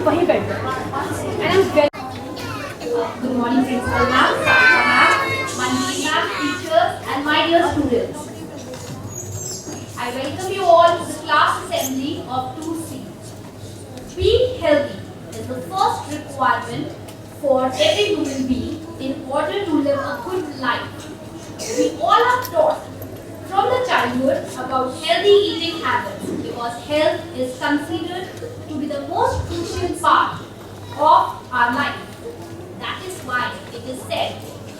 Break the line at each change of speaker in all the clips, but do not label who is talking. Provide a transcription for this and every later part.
वहीं बैठ जाओ। And I'm very good morning, principal ma'am, Sarika ma'am, Manjeet ma'am, teachers, and my dear students. I welcome you all to the class assembly of 2C. Being healthy is the first requirement for every human being in order to live a good life. We all are taught from the childhood about healthy eating habits because health is considered to be the most crucial part of our life. That is why it is said,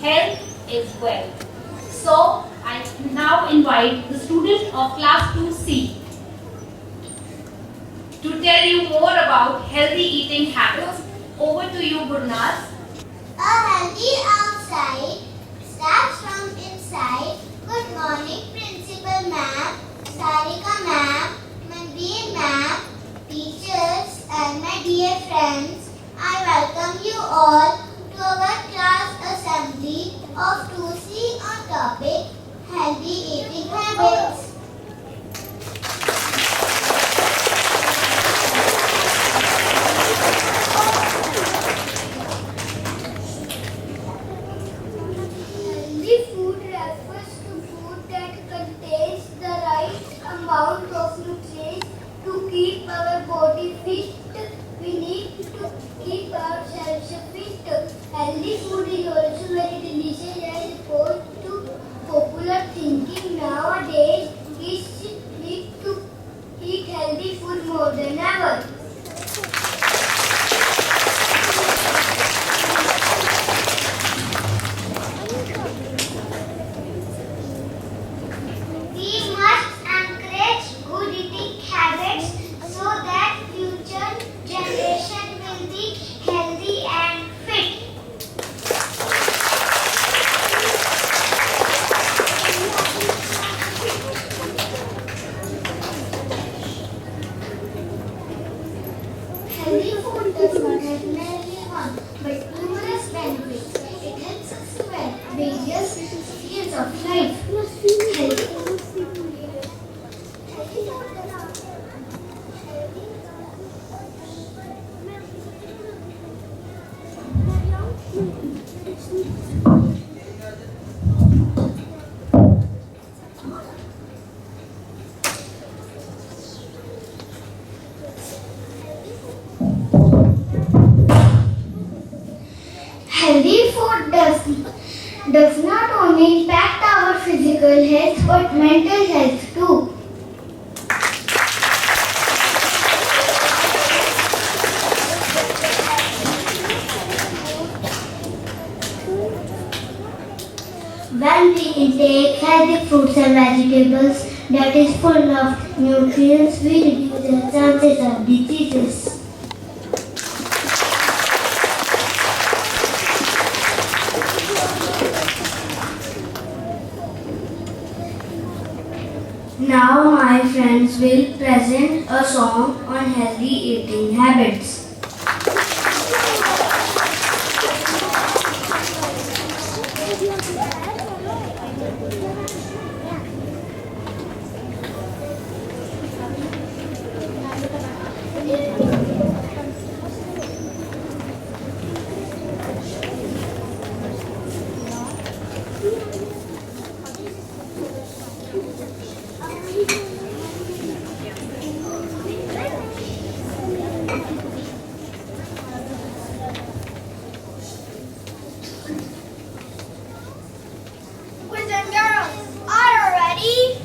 health is wealth. So, I now invite the student of class 2C to tell you more about healthy eating habits. Over to you, Gurnaz.
A healthy outside starts from inside. Good morning, Principal Ma'am, Sarika Ma'am, Mandeep Ma'am, teachers and my dear friends. I welcome you all to our class assembly of 2C on topic healthy eating habits. Healthy food refers to food that contains the right amount of nutrients to keep our body fit. We need to keep ourselves fit. Healthy food is also very delicious as opposed to popular thinking nowadays. We need to eat healthy food more than ever. We must encourage good eating habits so that future generation will be healthy and fit. Healthy food does not have merely one but numerous benefits. It helps us to have various spheres of life. Healthy food does not only impact our physical health but mental health too. When we intake healthy fruits and vegetables that is full of nutrients, we reduce the chances of diseases. Now my friends will present a song on healthy eating habits. Boys and girls, are you ready?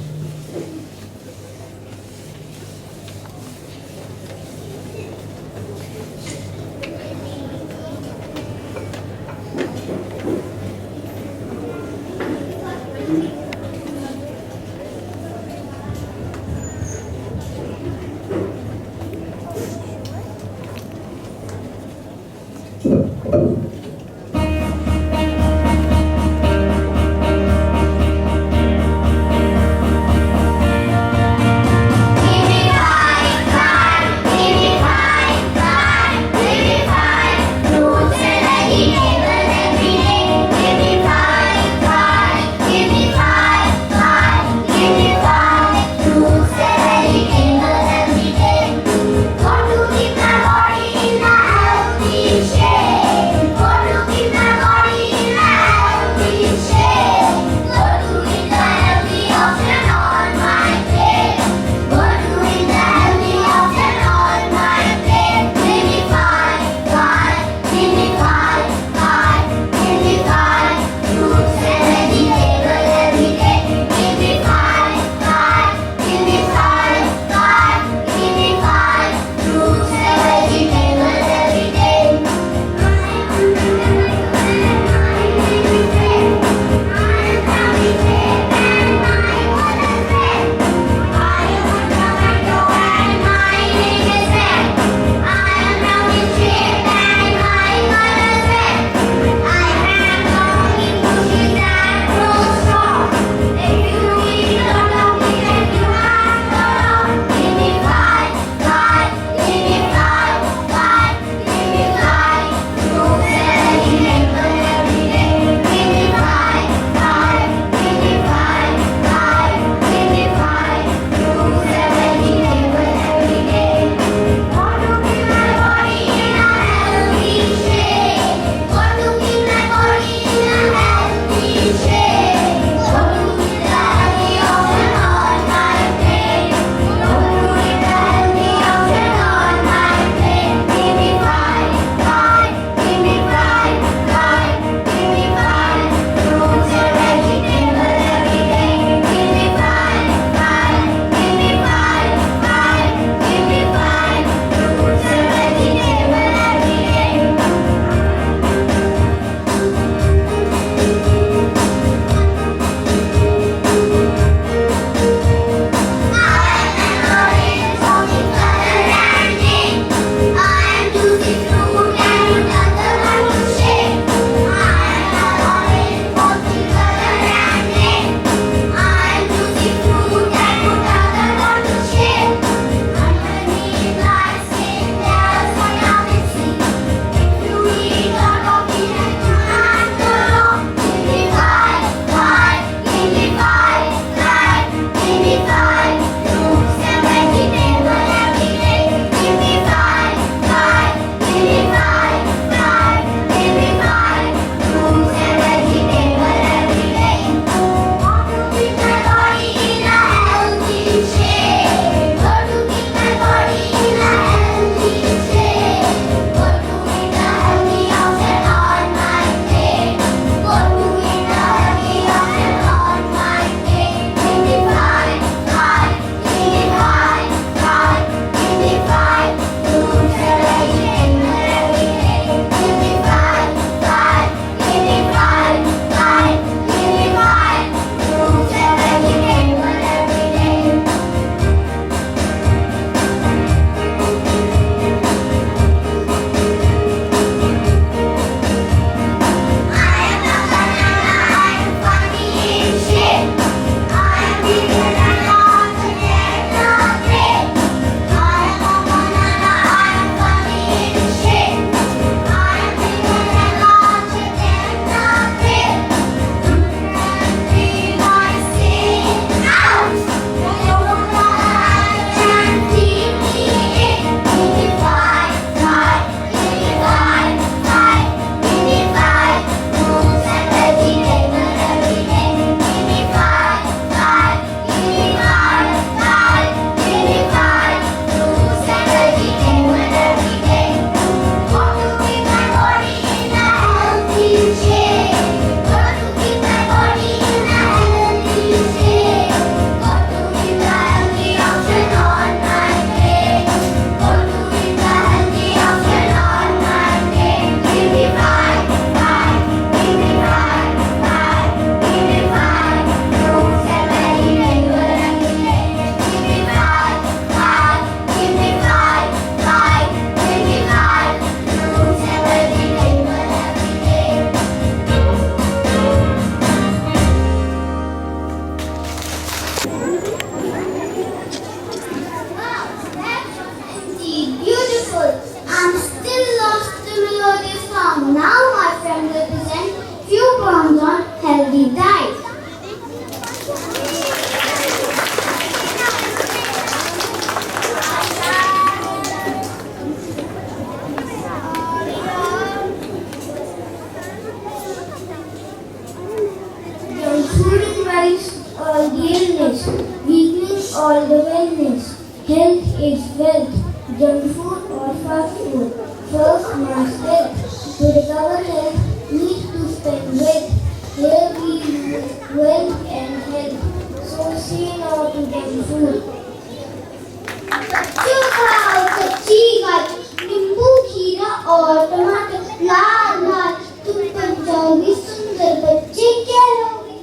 all the wellness. Health is wealth. Junk food or fast food. First must health. To recover health, need to spend wealth. Here we use wealth and health. So say no to junk food. बच्चों खाओ कच्ची गाजर, नींबू, खीरा और टमाटर लाल लाल, तुम बन जाओगे सुंदर बच्चे क्या लोगे?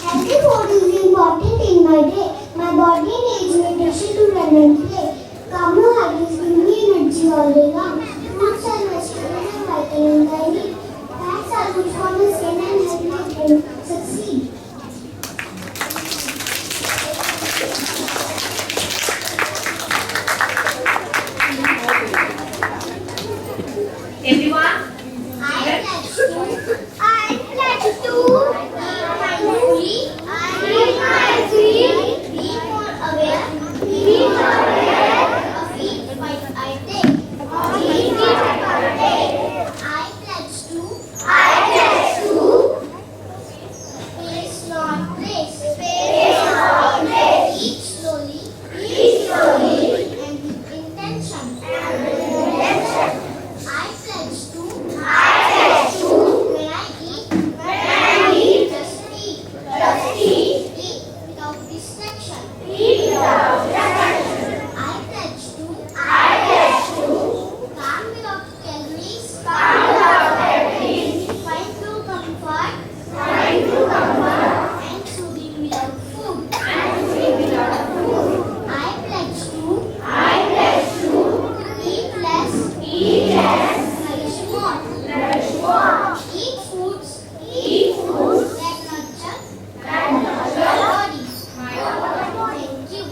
Healthy food is important in my day. My body needs nutrition to run and play. Carbohydrates give me energy all day long. Nuts and vegetables and vitamins I need. Fats are good for the skin and help my brain succeed.
Everyone,
I pledge to eat mindfully, be more aware of each bite I take. I pledge to space not place, eat slowly and with intention. I pledge to when I eat, just eat without distraction. I pledge to calm without calories, find true comfort and soothing without food. I pledge to eat less, nourish more. Eat foods that nurture our bodies. Thank you.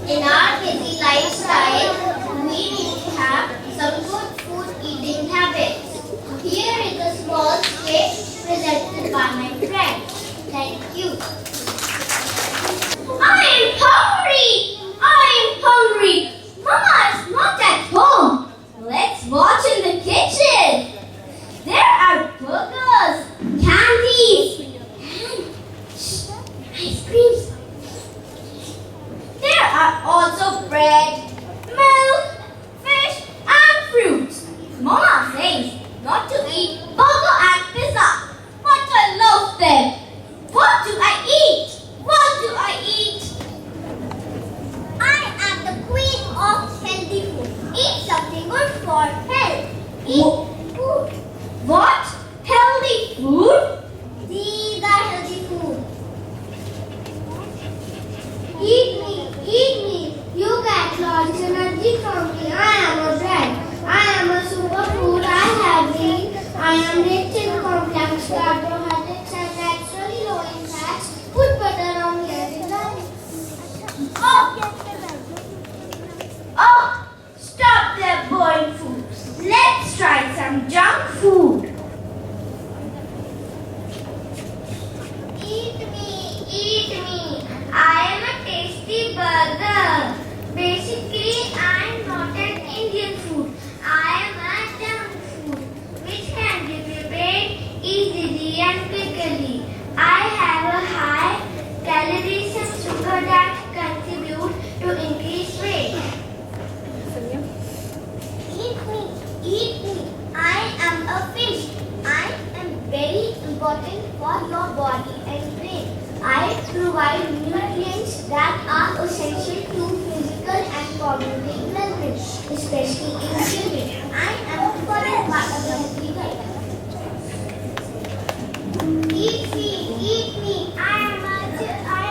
In our busy lifestyle, we need to have some good food eating habits. Here is a small sketch presented by my friend. Thank you. I am hungry. Mama is not at home. Let's watch in the kitchen. There are burgers, candies, and ice creams. There are also bread, milk, fish, and fruits. Mama says not to eat burger and pizza, but I love them. What do I eat? I am the queen of healthy food. Eat something good for health. Eat food. What? Healthy food? These are healthy food. Eat me. You get lots of energy from me. I am a bread. I am a superfood. I have been. I am rich in complex carbohydrates and naturally low in fats. Put butter on your lunch. Oh, stop their boring food. Let's try some junk food. Eat me. I am a tasty burger. Basically, I am not an Indian food. I am a junk food, which can be prepared easily and quickly. I have a high calories and sugar that contribute to increase weight. Eat me. I am a fish. I am very important for your body and brain. I provide nutrients that are essential to physical and cognitive well-being, especially in children. I am a foreign part of the healthy diet. Eat me. I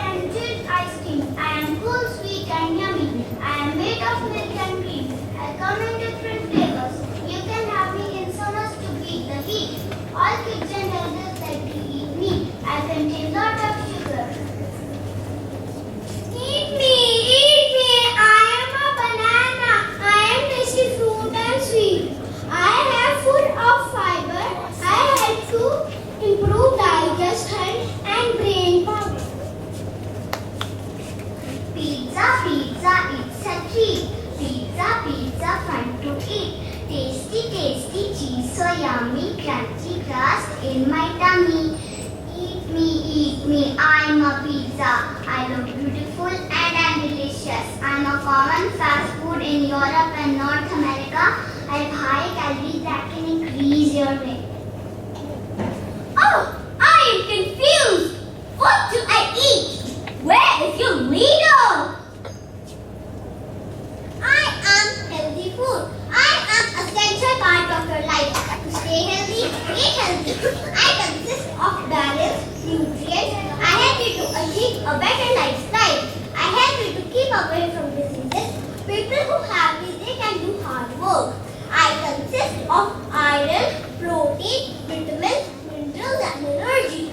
am chilled ice cream. I am cool, sweet and yummy. I am made of milk and cream. I come in different flavors. You can have me in summers to beat the heat. All kids and elders like to eat me. I contain lot of sugar. Eat me. I am a banana. I am tasty fruit and sweet. I have full of fiber. in my tummy. Eat me, I'm a pizza. I look beautiful and I'm delicious. I'm a common fast food in Europe and North America. I have high calories that can increase your weight. Oh, I am confused. What do I eat? Where is your leader? I am healthy food. I am a central part of your life. To stay healthy, eat healthy. I consist of balanced nutrients. I help you to achieve a better lifestyle. I help you to keep away from diseases. People who have this, they can do hard work. I consist of iron, protein, vitamins, minerals and energy.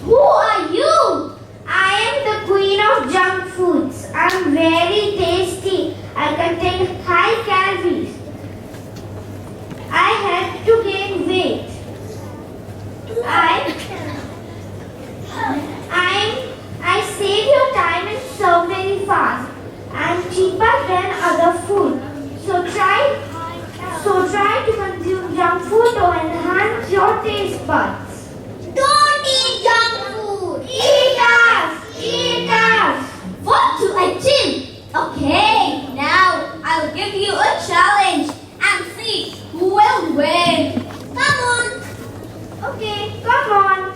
Who are you?
I am the queen of junk foods. I'm very tasty. I contain high calories. I help to gain weight. I save your time and serve very fast. I'm cheaper than other food. So try to consume junk food to enhance your taste buds.
Don't eat junk food.
Eat us! Eat us!
What do I do? Okay, now I'll give you a challenge and see who will win. Come on.
Okay, come on.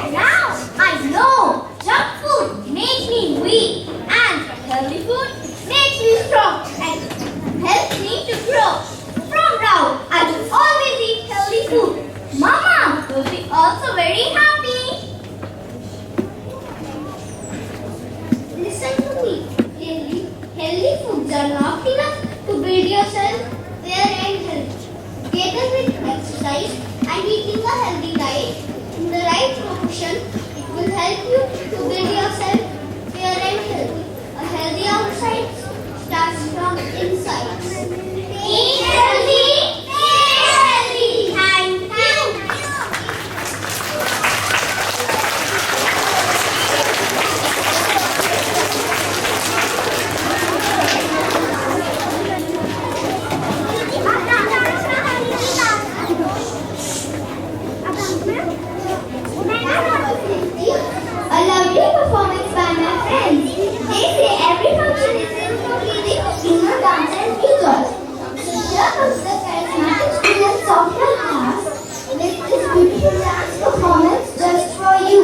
Now I know junk food makes me weak and healthy food makes me strong and helps me to grow. From now I will always eat healthy food. Mama will be also very happy. Listen to me. Healthy foods are not enough to build yourself fair and healthy. Together with exercise and eating a healthy diet in the right proportion, it will help you to build yourself fair and healthy. A healthy outside starts from inside. Eat healthy, stay healthy. Thank you. A lovely performance by my friends. They say every function is incomplete if you do not dance and enjoy. So here comes the charismatic students of your class with this beautiful dance performance just for you.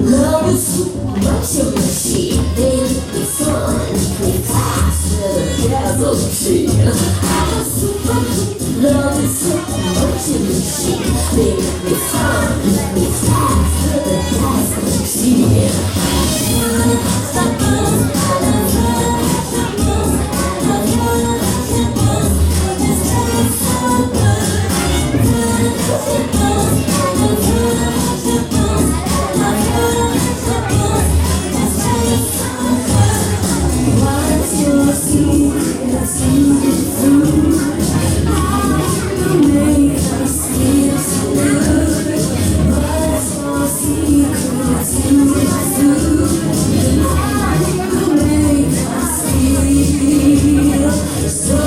Love is so much of a shit. Baby, it's on. It's faster. That's all shit. I'm a super love is so much of a shit. Baby, it's on. It's faster. That's all shit. What's your secret? Make us feel so good. What's your secret? Make us feel so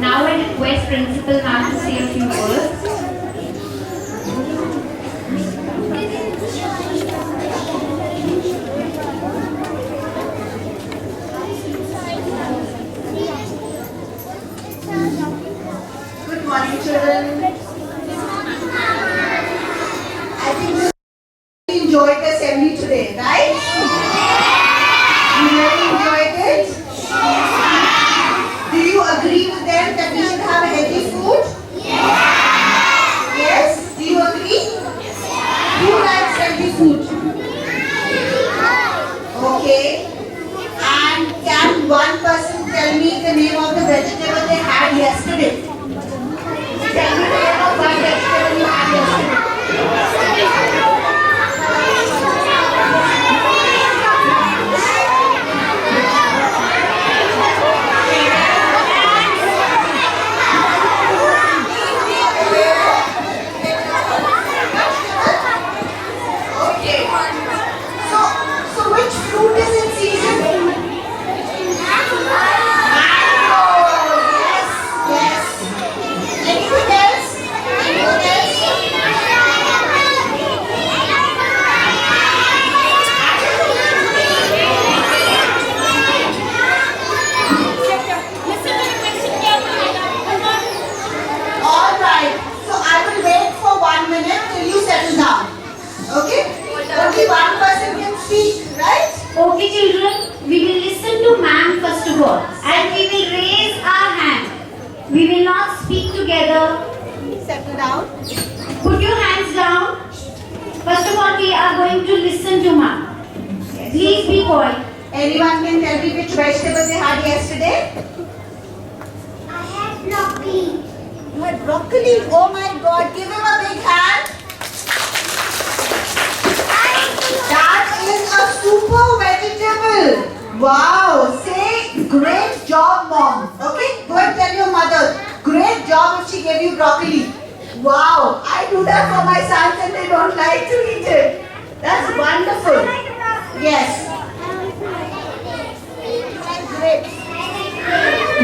Now I request Principal Ma'am to say a few words.
Good morning, children. I think you enjoyed the assembly today, right? You really enjoyed it? Do you agree with them that we should have healthy food? Yes? Do you agree? Who likes healthy food? Okay. And can one person tell me the name of the vegetable they had yesterday? Tell me the name of one vegetable you had yesterday. Okay. So which fruit is in season? Mango. Yes. Anything else? All right. So I will wait for 1 minute till you settle down. Okay? Only one person can speak, right?
Okay, children, we will listen to ma'am first of all, and we will raise our hand. We will not speak together.
Settle down.
Put your hands down. First of all, we are going to listen to ma'am. Please be quiet.
Anyone can tell me which vegetable they had yesterday?
I had broccoli.
You had broccoli. Oh my God! Give him a big hand. That is a super vegetable. Wow! Say great job, mom. Okay? Go and tell your mother. Great job if she gave you broccoli. Wow! I do that for my sons and they don't like to eat it. That's wonderful. Yes. Grapes.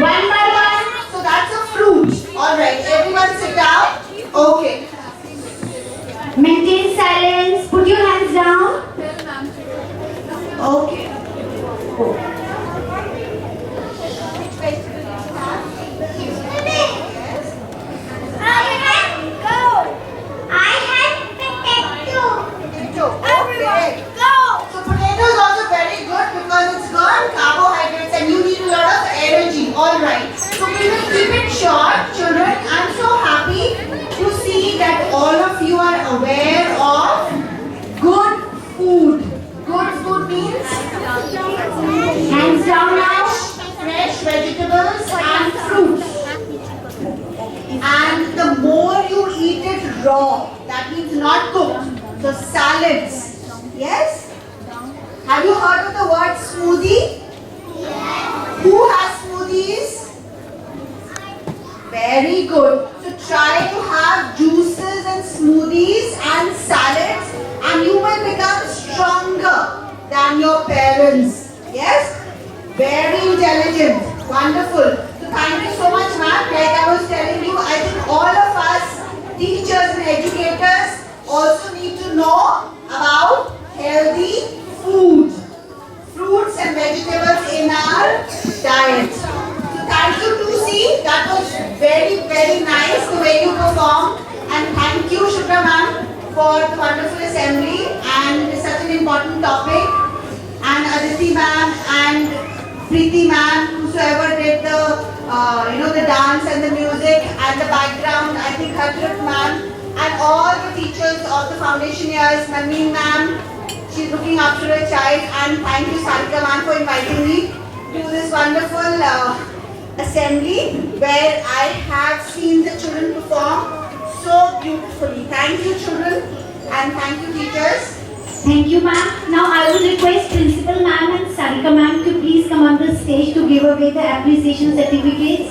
One by one. So that's a fruit. Alright, everyone sit down. Okay.
Maintain silence. Put your hands down.
Okay.
I had potato.
Okay. So potato is also very good because it's got carbohydrates and you need a lot of energy. Alright. So we will keep it short, children. I'm so happy to see that all of you are aware of good food. Good food means
Hands down now.
fresh vegetables and fruits. And the more you eat it raw, that means not cooked. So salads. Yes? Have you heard of the word smoothie? Yes. Who has smoothies? Very good. So try to have juices and smoothies and salads and you will become stronger than your parents. Yes? Very intelligent. Wonderful. So thank you so much, ma'am. Like I was telling you, I think all of us, teachers and educators, also need to know about healthy food. Fruits and vegetables in our diet. So thank you, Tusi. That was very, very nice the way you performed. And thank you, Shukra ma'am, for the wonderful assembly and such an important topic. And Aditi ma'am and Preeti ma'am, whosoever did the the dance and the music and the background, I think Harjit ma'am, and all the teachers of the foundation years, Manmeen ma'am, she's looking after a child, and thank you Sarika ma'am for inviting me to this wonderful assembly where I have seen the children perform so beautifully. Thank you children and thank you teachers.
Thank you, ma'am. Now I would request Principal ma'am and Sarika ma'am to please come on the stage to give away the appreciation certificates.